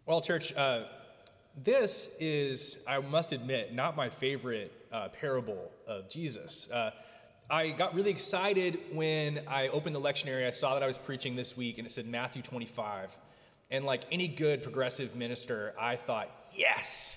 Well, church, this is, I must admit, not my favorite parable of Jesus. I got really excited when I opened the lectionary. I saw that I was preaching this week, and it said Matthew 25. And like any good progressive minister, I thought, yes,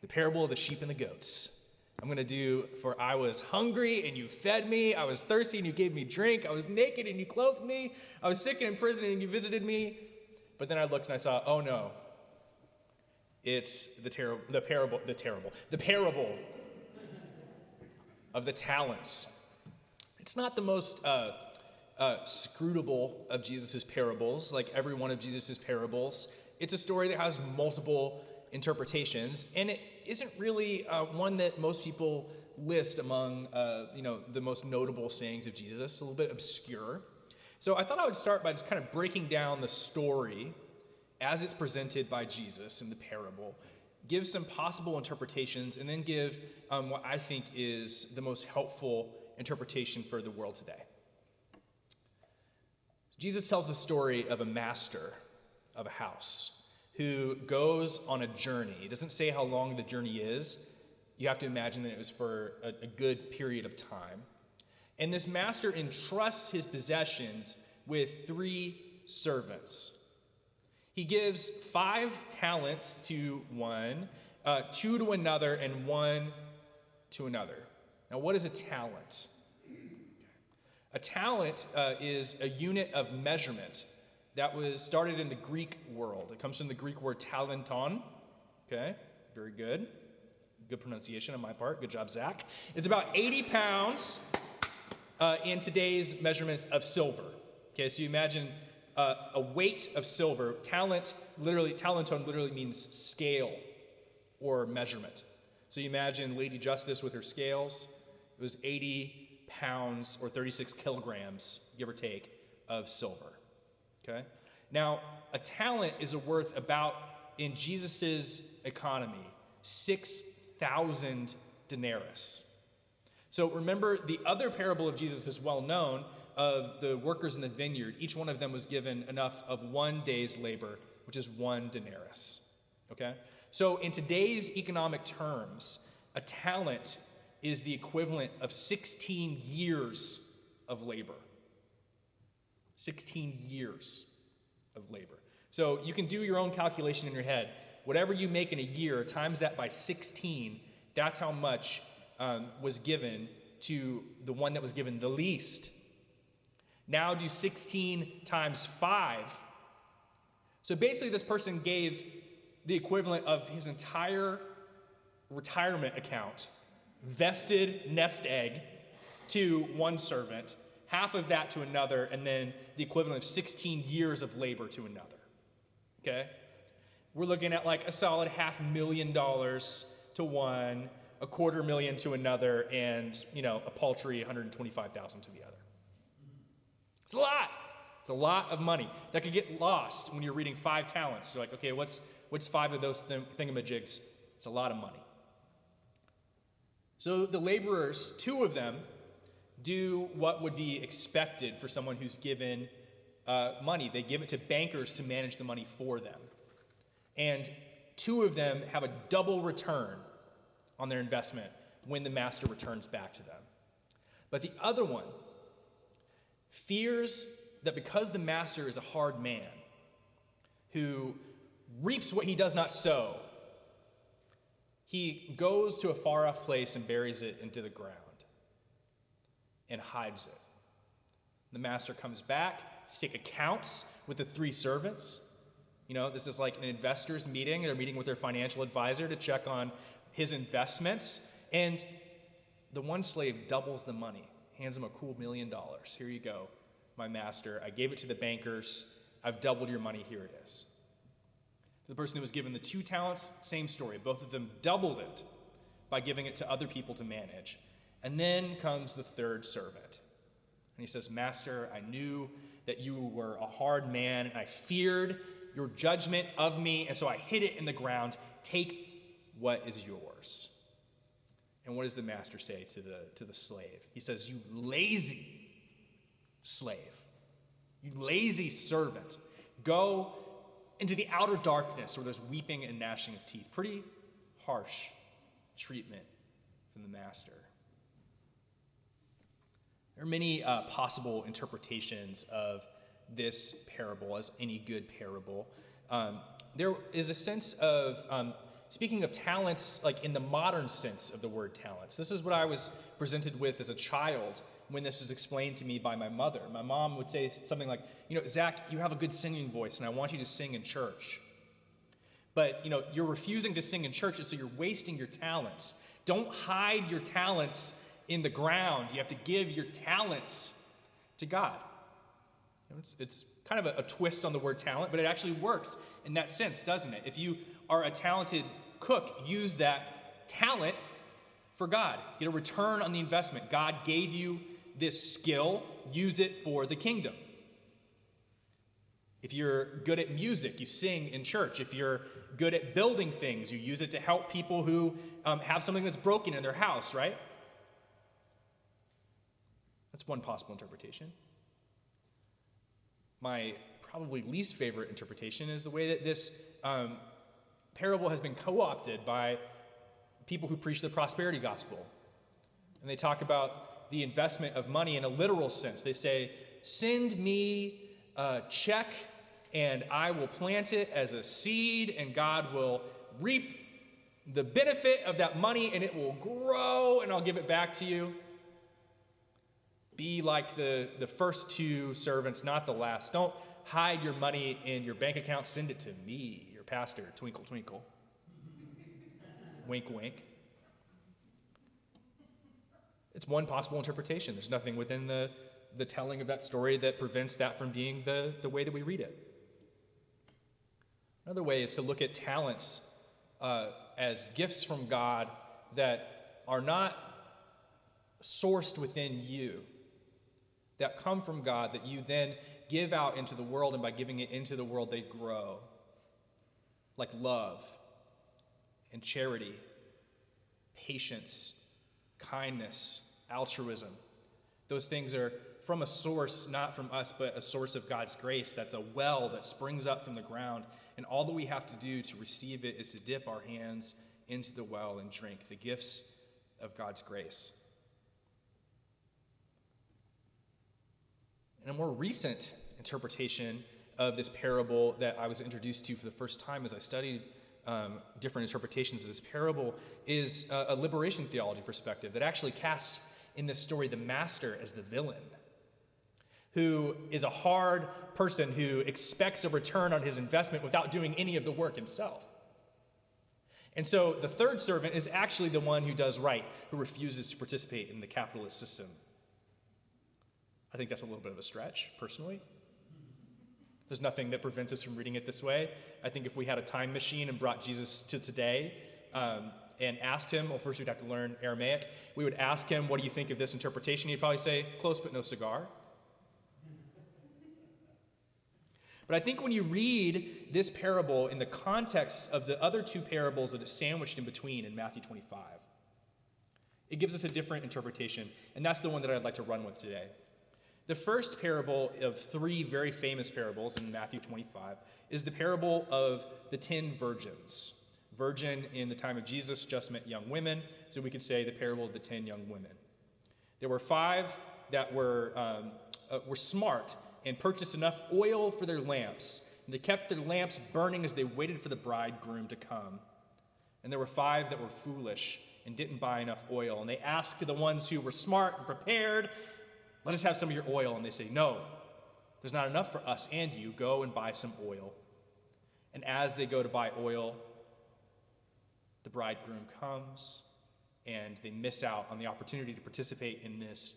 the parable of the sheep and the goats. I'm going to do, for I was hungry and you fed me. I was thirsty and you gave me drink. I was naked and you clothed me. I was sick and in prison and you visited me. But then I looked and I saw, oh no, it's the parable of the talents. It's not the most scrutable of Jesus' parables, like every one of Jesus' parables. It's a story that has multiple interpretations, and it isn't really one that most people list among the most notable sayings of Jesus. It's a little bit obscure. So I thought I would start by just kind of breaking down the story as it's presented by Jesus in the parable, give some possible interpretations, and then give what I think is the most helpful interpretation for the world today. Jesus tells the story of a master of a house who goes on a journey. It doesn't say how long the journey is. You have to imagine that it was for a good period of time. And this master entrusts his possessions with 3 servants. He gives 5 talents to one, 2 to another, and 1 to another. Now, what is a talent? A talent is a unit of measurement that was started in the Greek world. It comes from the Greek word talenton. Okay, very good. Good pronunciation on my part. Good job, Zach. It's about 80 pounds in today's measurements of silver. Okay, so you imagine a weight of silver. Talenton literally means scale or measurement. So you imagine Lady Justice with her scales. It was 80 pounds or 36 kilograms, give or take, of silver. Okay? Now, a talent is worth about, in Jesus' economy, 6,000 denarius. So remember, the other parable of Jesus is well known, of the workers in the vineyard. Each one of them was given enough of 1 day's labor, which is 1 denarius. Okay? So in today's economic terms, a talent is the equivalent of 16 years of labor. 16 years of labor. So you can do your own calculation in your head. Whatever you make in a year, times that by 16, that's how much was given to the one that was given the least. Now do 16 times 5. So basically this person gave the equivalent of his entire retirement account, vested nest egg, to one servant, half of that to another, and then the equivalent of 16 years of labor to another. Okay? We're looking at like a solid $500,000 to one, $250,000 to another, and a paltry $125,000 to the other. It's a lot. It's a lot of money that could get lost when you're reading 5 talents. You're like, okay, what's 5 of those thingamajigs? It's a lot of money. So the laborers, 2 of them, do what would be expected for someone who's given money. They give it to bankers to manage the money for them. And 2 of them have a double return on their investment when the master returns back to them. But the other one fears that because the master is a hard man who reaps what he does not sow, he goes to a far-off place and buries it into the ground and hides it. The master comes back to take accounts with the 3 servants. This is like an investors meeting. They're meeting with their financial advisor to check on his investments. And the one slave doubles the money, hands him a cool $1 million. Here you go, my master. I gave it to the bankers. I've doubled your money. Here it is. The person who was given the 2 talents, same story. Both of them doubled it by giving it to other people to manage. And then comes the 3rd servant. And he says, Master, I knew that you were a hard man, and I feared your judgment of me, and so I hid it in the ground. Take what is yours. And what does the master say to the slave? He says, you lazy slave, you lazy servant, go into the outer darkness where there's weeping and gnashing of teeth. Pretty harsh treatment from the master. There are many possible interpretations of this parable, as any good parable. There is a sense of, speaking of talents, like in the modern sense of the word talents. This is what I was presented with as a child when this was explained to me by my mother. My mom would say something like, Zach, you have a good singing voice, and I want you to sing in church. But, you're refusing to sing in church, and so you're wasting your talents. Don't hide your talents in the ground. You have to give your talents to God. It's kind of a twist on the word talent, but it actually works in that sense, doesn't it? If you are a talented cook, use that talent for God. Get a return on the investment. God gave you this skill, use it for the kingdom. If you're good at music, you sing in church. If you're good at building things, you use it to help people who have something that's broken in their house, right? That's one possible interpretation. My probably least favorite interpretation is the way that this parable has been co-opted by people who preach the prosperity gospel. And they talk about the investment of money in a literal sense. They say, send me a check and I will plant it as a seed and God will reap the benefit of that money and it will grow and I'll give it back to you. Be like the first two servants, not the last. Don't hide your money in your bank account. Send it to me, your pastor. Twinkle, twinkle. Wink, wink. It's one possible interpretation. There's nothing within the telling of that story that prevents that from being the way that we read it. Another way is to look at talents as gifts from God that are not sourced within you, that come from God, that you then give out into the world, and by giving it into the world, they grow. Like love and charity, patience, kindness, altruism. Those things are from a source, not from us, but a source of God's grace. That's a well that springs up from the ground. And all that we have to do to receive it is to dip our hands into the well and drink the gifts of God's grace. And a more recent interpretation of this parable that I was introduced to for the first time as I studied different interpretations of this parable is a liberation theology perspective that actually casts in this story the master as the villain, who is a hard person who expects a return on his investment without doing any of the work himself. And so the third servant is actually the one who does right, who refuses to participate in the capitalist system. I think that's a little bit of a stretch, personally. There's nothing that prevents us from reading it this way. I think if we had a time machine and brought Jesus to today and asked him, well, first we'd have to learn Aramaic. We would ask him, what do you think of this interpretation? He'd probably say, close but no cigar. But I think when you read this parable in the context of the other two parables that it's sandwiched in between in Matthew 25, it gives us a different interpretation, and that's the one that I'd like to run with today. The first parable of three very famous parables in Matthew 25 is the parable of the 10 virgins. Virgin in the time of Jesus just meant young women, so we could say the parable of the 10 young women. There were 5 that were smart and purchased enough oil for their lamps, and they kept their lamps burning as they waited for the bridegroom to come. And there were 5 that were foolish and didn't buy enough oil, and they asked the ones who were smart and prepared, let us have some of your oil. And they say, no, there's not enough for us and you. Go and buy some oil. And as they go to buy oil, the bridegroom comes, and they miss out on the opportunity to participate in this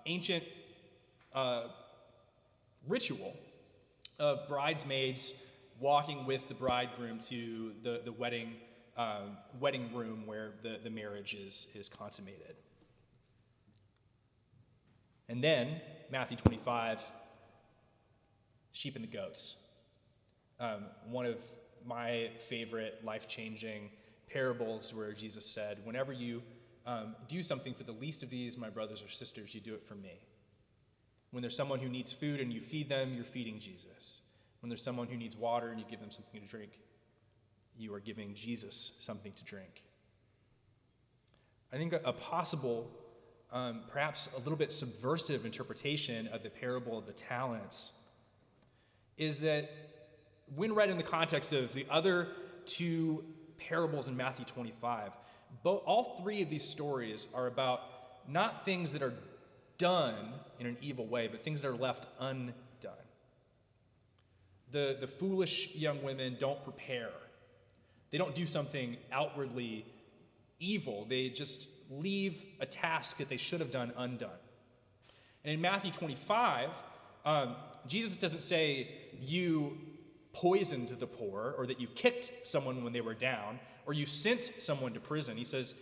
ancient ritual of bridesmaids walking with the bridegroom to the wedding room where the marriage is consummated. And then, Matthew 25, sheep and the goats. One of my favorite life-changing parables where Jesus said, whenever you do something for the least of these, my brothers or sisters, you do it for me. When there's someone who needs food and you feed them, you're feeding Jesus. When there's someone who needs water and you give them something to drink, you are giving Jesus something to drink. I think a possible, perhaps a little bit subversive interpretation of the parable of the talents is that when read in the context of the other two parables in Matthew 25, all three of these stories are about not things that are done in an evil way, but things that are left undone. The foolish young women don't prepare. They don't do something outwardly evil. They just leave a task that they should have done undone. And in Matthew 25, Jesus doesn't say you poisoned the poor or that you kicked someone when they were down or you sent someone to prison. He says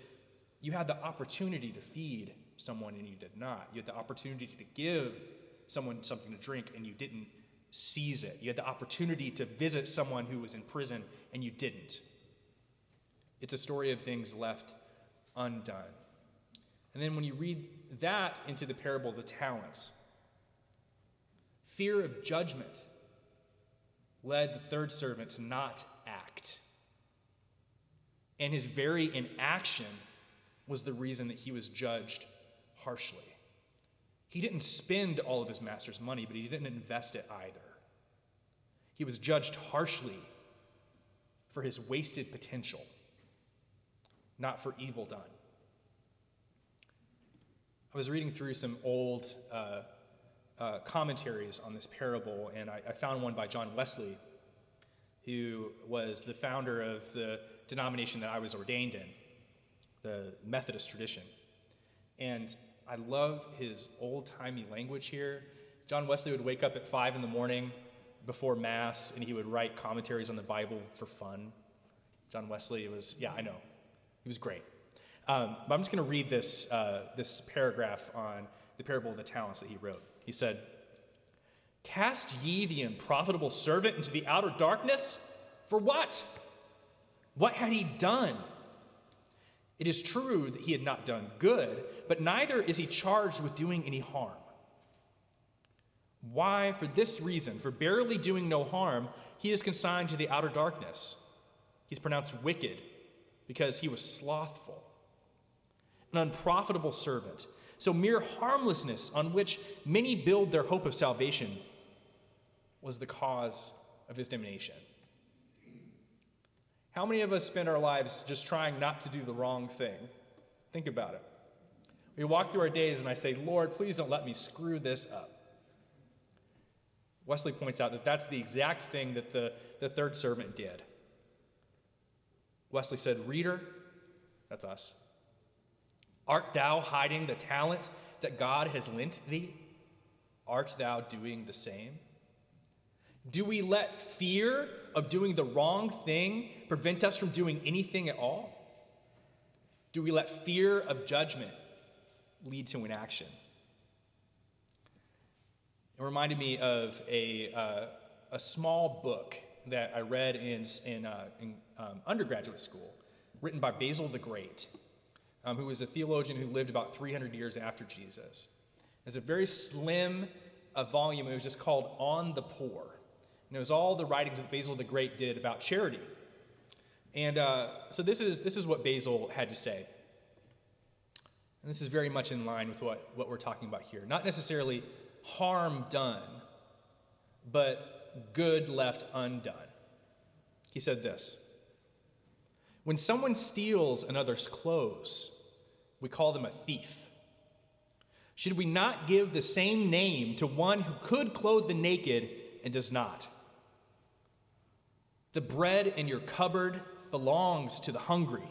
you had the opportunity to feed someone and you did not. You had the opportunity to give someone something to drink and you didn't seize it. You had the opportunity to visit someone who was in prison and you didn't. It's a story of things left undone. And then when you read that into the parable of the talents, fear of judgment led the third servant to not act. And his very inaction was the reason that he was judged harshly. He didn't spend all of his master's money, but he didn't invest it either. He was judged harshly for his wasted potential, not for evil done. I was reading through some old commentaries on this parable, and I found one by John Wesley, who was the founder of the denomination that I was ordained in, the Methodist tradition. And I love his old-timey language here. John Wesley would wake up at 5 in the morning before Mass, and he would write commentaries on the Bible for fun. John Wesley was, I know, he was great. But I'm just going to read this paragraph on the parable of the talents that he wrote. He said, "Cast ye the unprofitable servant into the outer darkness? For what? What had he done? It is true that he had not done good, but neither is he charged with doing any harm. Why? For this reason, for barely doing no harm, he is consigned to the outer darkness. He's pronounced wicked because he was slothful, an unprofitable servant. So mere harmlessness on which many build their hope of salvation was the cause of his damnation." How many of us spend our lives just trying not to do the wrong thing? Think about it. We walk through our days and I say, "Lord, please don't let me screw this up." Wesley points out that that's the exact thing that the third servant did. Wesley said, "Reader," that's us, "art thou hiding the talent that God has lent thee? Art thou doing the same? Do we let fear of doing the wrong thing prevent us from doing anything at all? Do we let fear of judgment lead to inaction?" It reminded me of a small book that I read in undergraduate school, written by Basil the Great, who was a theologian who lived about 300 years after Jesus. It's a very slim volume. It was just called On the Poor. And it was all the writings that Basil the Great did about charity. And so this is what Basil had to say. And this is very much in line with what we're talking about here. Not necessarily harm done, but good left undone. He said this: "When someone steals another's clothes, we call them a thief. Should we not give the same name to one who could clothe the naked and does not? The bread in your cupboard belongs to the hungry.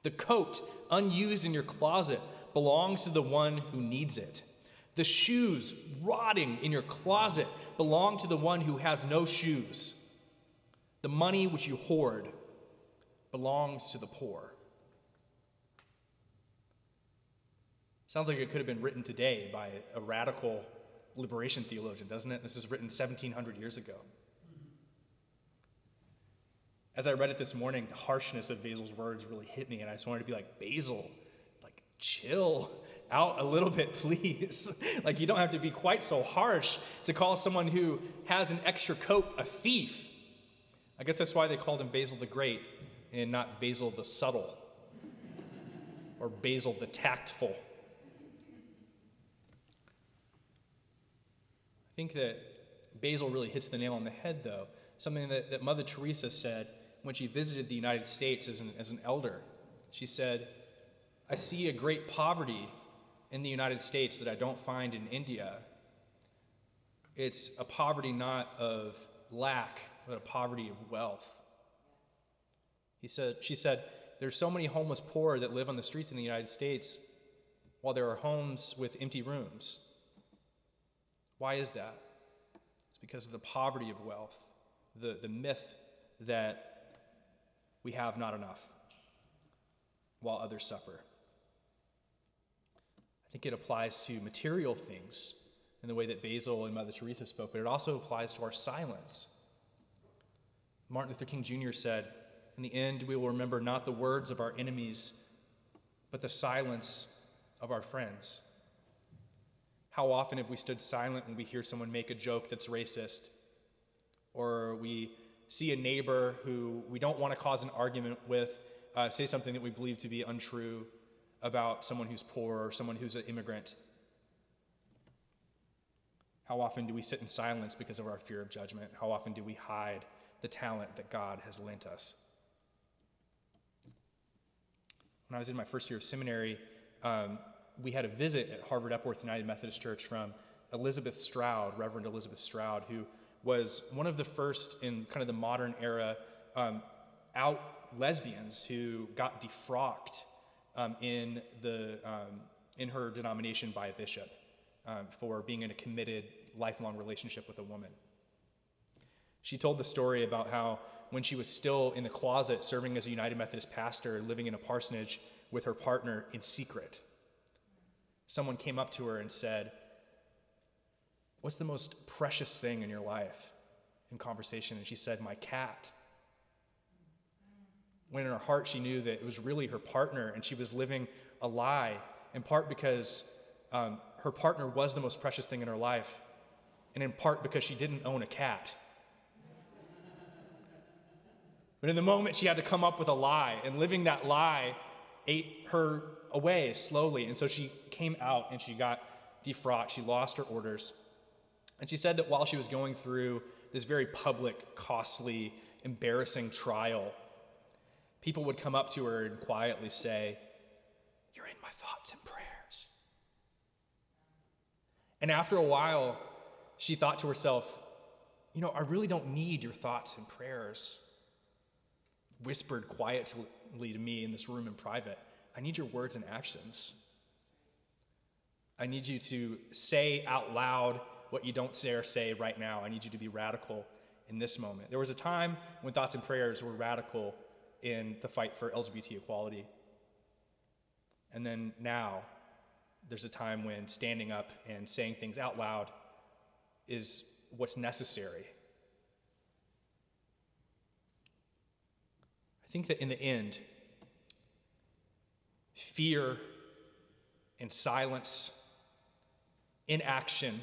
The coat unused in your closet belongs to the one who needs it. The shoes rotting in your closet belong to the one who has no shoes. The money which you hoard belongs to the poor." Sounds like it could have been written today by a radical liberation theologian, doesn't it? This is written 1,700 years ago. As I read it this morning, the harshness of Basil's words really hit me, and I just wanted to be like, "Basil, like, chill. out a little bit, please. Like, you don't have to be quite so harsh to call someone who has an extra coat a thief. I guess that's why they called him Basil the Great and not Basil the Subtle or Basil the Tactful. I think that Basil really hits the nail on the head, though. Something that Mother Teresa said when she visited the United States as an elder. She said, "I see a great poverty in the United States that I don't find in India. It's a poverty not of lack, but a poverty of wealth." She said, "There's so many homeless poor that live on the streets in the United States, while there are homes with empty rooms. Why is that? It's because of the poverty of wealth, the myth that we have not enough, while others suffer." I think it applies to material things in the way that Basil and Mother Teresa spoke, but it also applies to our silence. Martin Luther King Jr. said, "In the end, we will remember not the words of our enemies, but the silence of our friends." How often have we stood silent when we hear someone make a joke that's racist, or we see a neighbor who we don't want to cause an argument with say something that we believe to be untrue about someone who's poor or someone who's an immigrant? How often do we sit in silence because of our fear of judgment? How often do we hide the talent that God has lent us? When I was in my first year of seminary, we had a visit at Harvard Epworth United Methodist Church from Elizabeth Stroud, Reverend Elizabeth Stroud, who was one of the first in kind of the modern era out lesbians who got defrocked in her denomination by a bishop for being in a committed, lifelong relationship with a woman. She told the story about how when she was still in the closet serving as a United Methodist pastor, living in a parsonage with her partner in secret, someone came up to her and said, "What's the most precious thing in your life?" in conversation. And she said, "My cat." When in her heart she knew that it was really her partner and she was living a lie, in part because her partner was the most precious thing in her life, and in part because she didn't own a cat. But in the moment she had to come up with a lie, and living that lie ate her away slowly. And so she came out and she got defrocked. She lost her orders. And she said that while she was going through this very public, costly, embarrassing trial, people would come up to her and quietly say, "You're in my thoughts and prayers." And after a while, she thought to herself, I really don't need your thoughts and prayers whispered quietly to me in this room in private. I need your words and actions. I need you to say out loud what you don't say right now. I need you to be radical in this moment. There was a time when thoughts and prayers were radical in the fight for LGBT equality. And then now, there's a time when standing up and saying things out loud is what's necessary. I think that in the end, fear and silence, inaction,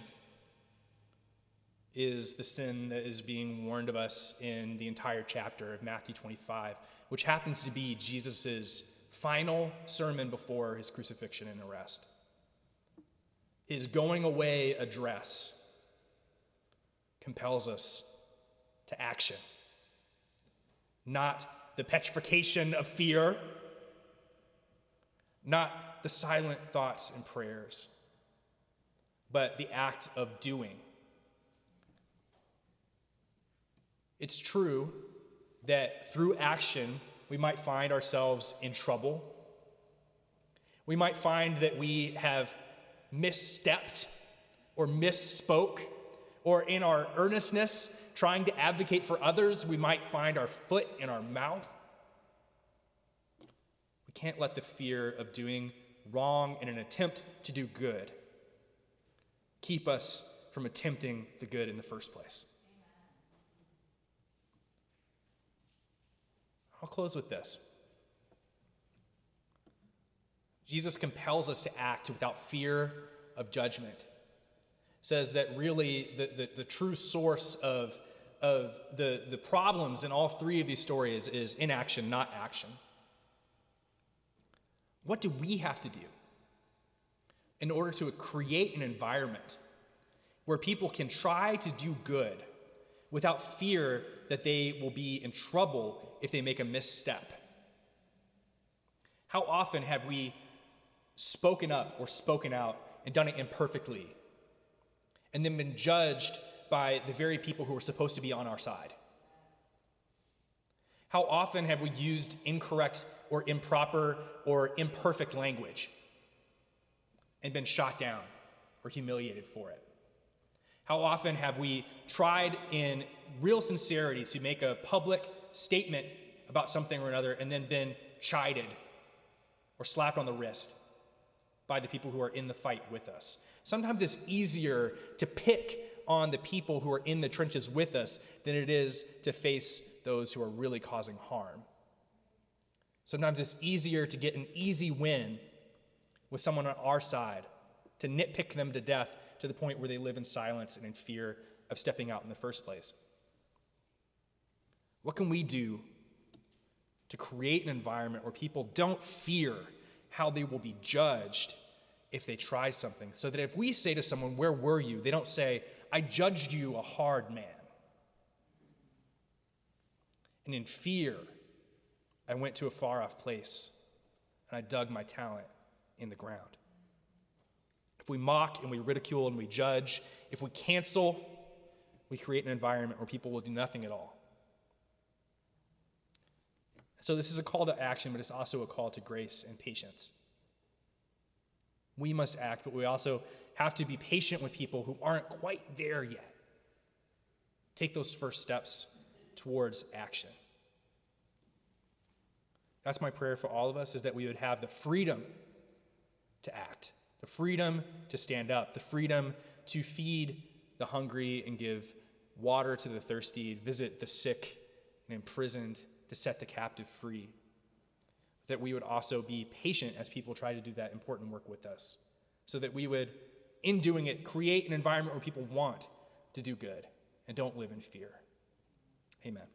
is the sin that is being warned of us in the entire chapter of Matthew 25, which happens to be Jesus' final sermon before his crucifixion and arrest. His going away address compels us to action, not the petrification of fear, not the silent thoughts and prayers, but the act of doing. It's true that through action, we might find ourselves in trouble. We might find that we have misstepped or misspoke, or in our earnestness, trying to advocate for others, we might find our foot in our mouth. We can't let the fear of doing wrong in an attempt to do good keep us from attempting the good in the first place. I'll close with this. Jesus compels us to act without fear of judgment. Says that really the true source of the problems in all three of these stories is inaction, not action. What do we have to do in order to create an environment where people can try to do good without fear that they will be in trouble if they make a misstep? How often have we spoken up or spoken out and done it imperfectly and then been judged by the very people who were supposed to be on our side? How often have we used incorrect or improper or imperfect language and been shot down or humiliated for it? How often have we tried in real sincerity to make a public statement about something or another and then been chided or slapped on the wrist by the people who are in the fight with us? Sometimes it's easier to pick on the people who are in the trenches with us than it is to face those who are really causing harm. Sometimes it's easier to get an easy win with someone on our side, to nitpick them to death to the point where they live in silence and in fear of stepping out in the first place. What can we do to create an environment where people don't fear how they will be judged if they try something, so that if we say to someone, "Where were you?" they don't say, "I judged you a hard man. And in fear, I went to a far-off place and I dug my talent in the ground." If we mock and we ridicule and we judge, if we cancel, we create an environment where people will do nothing at all. So this is a call to action, but it's also a call to grace and patience. We must act, but we also have to be patient with people who aren't quite there yet. Take those first steps towards action. That's my prayer for all of us, is that we would have the freedom to act, the freedom to stand up, the freedom to feed the hungry and give water to the thirsty, visit the sick and imprisoned, to set the captive free. That we would also be patient as people try to do that important work with us, so that we would, in doing it, create an environment where people want to do good and don't live in fear. Amen.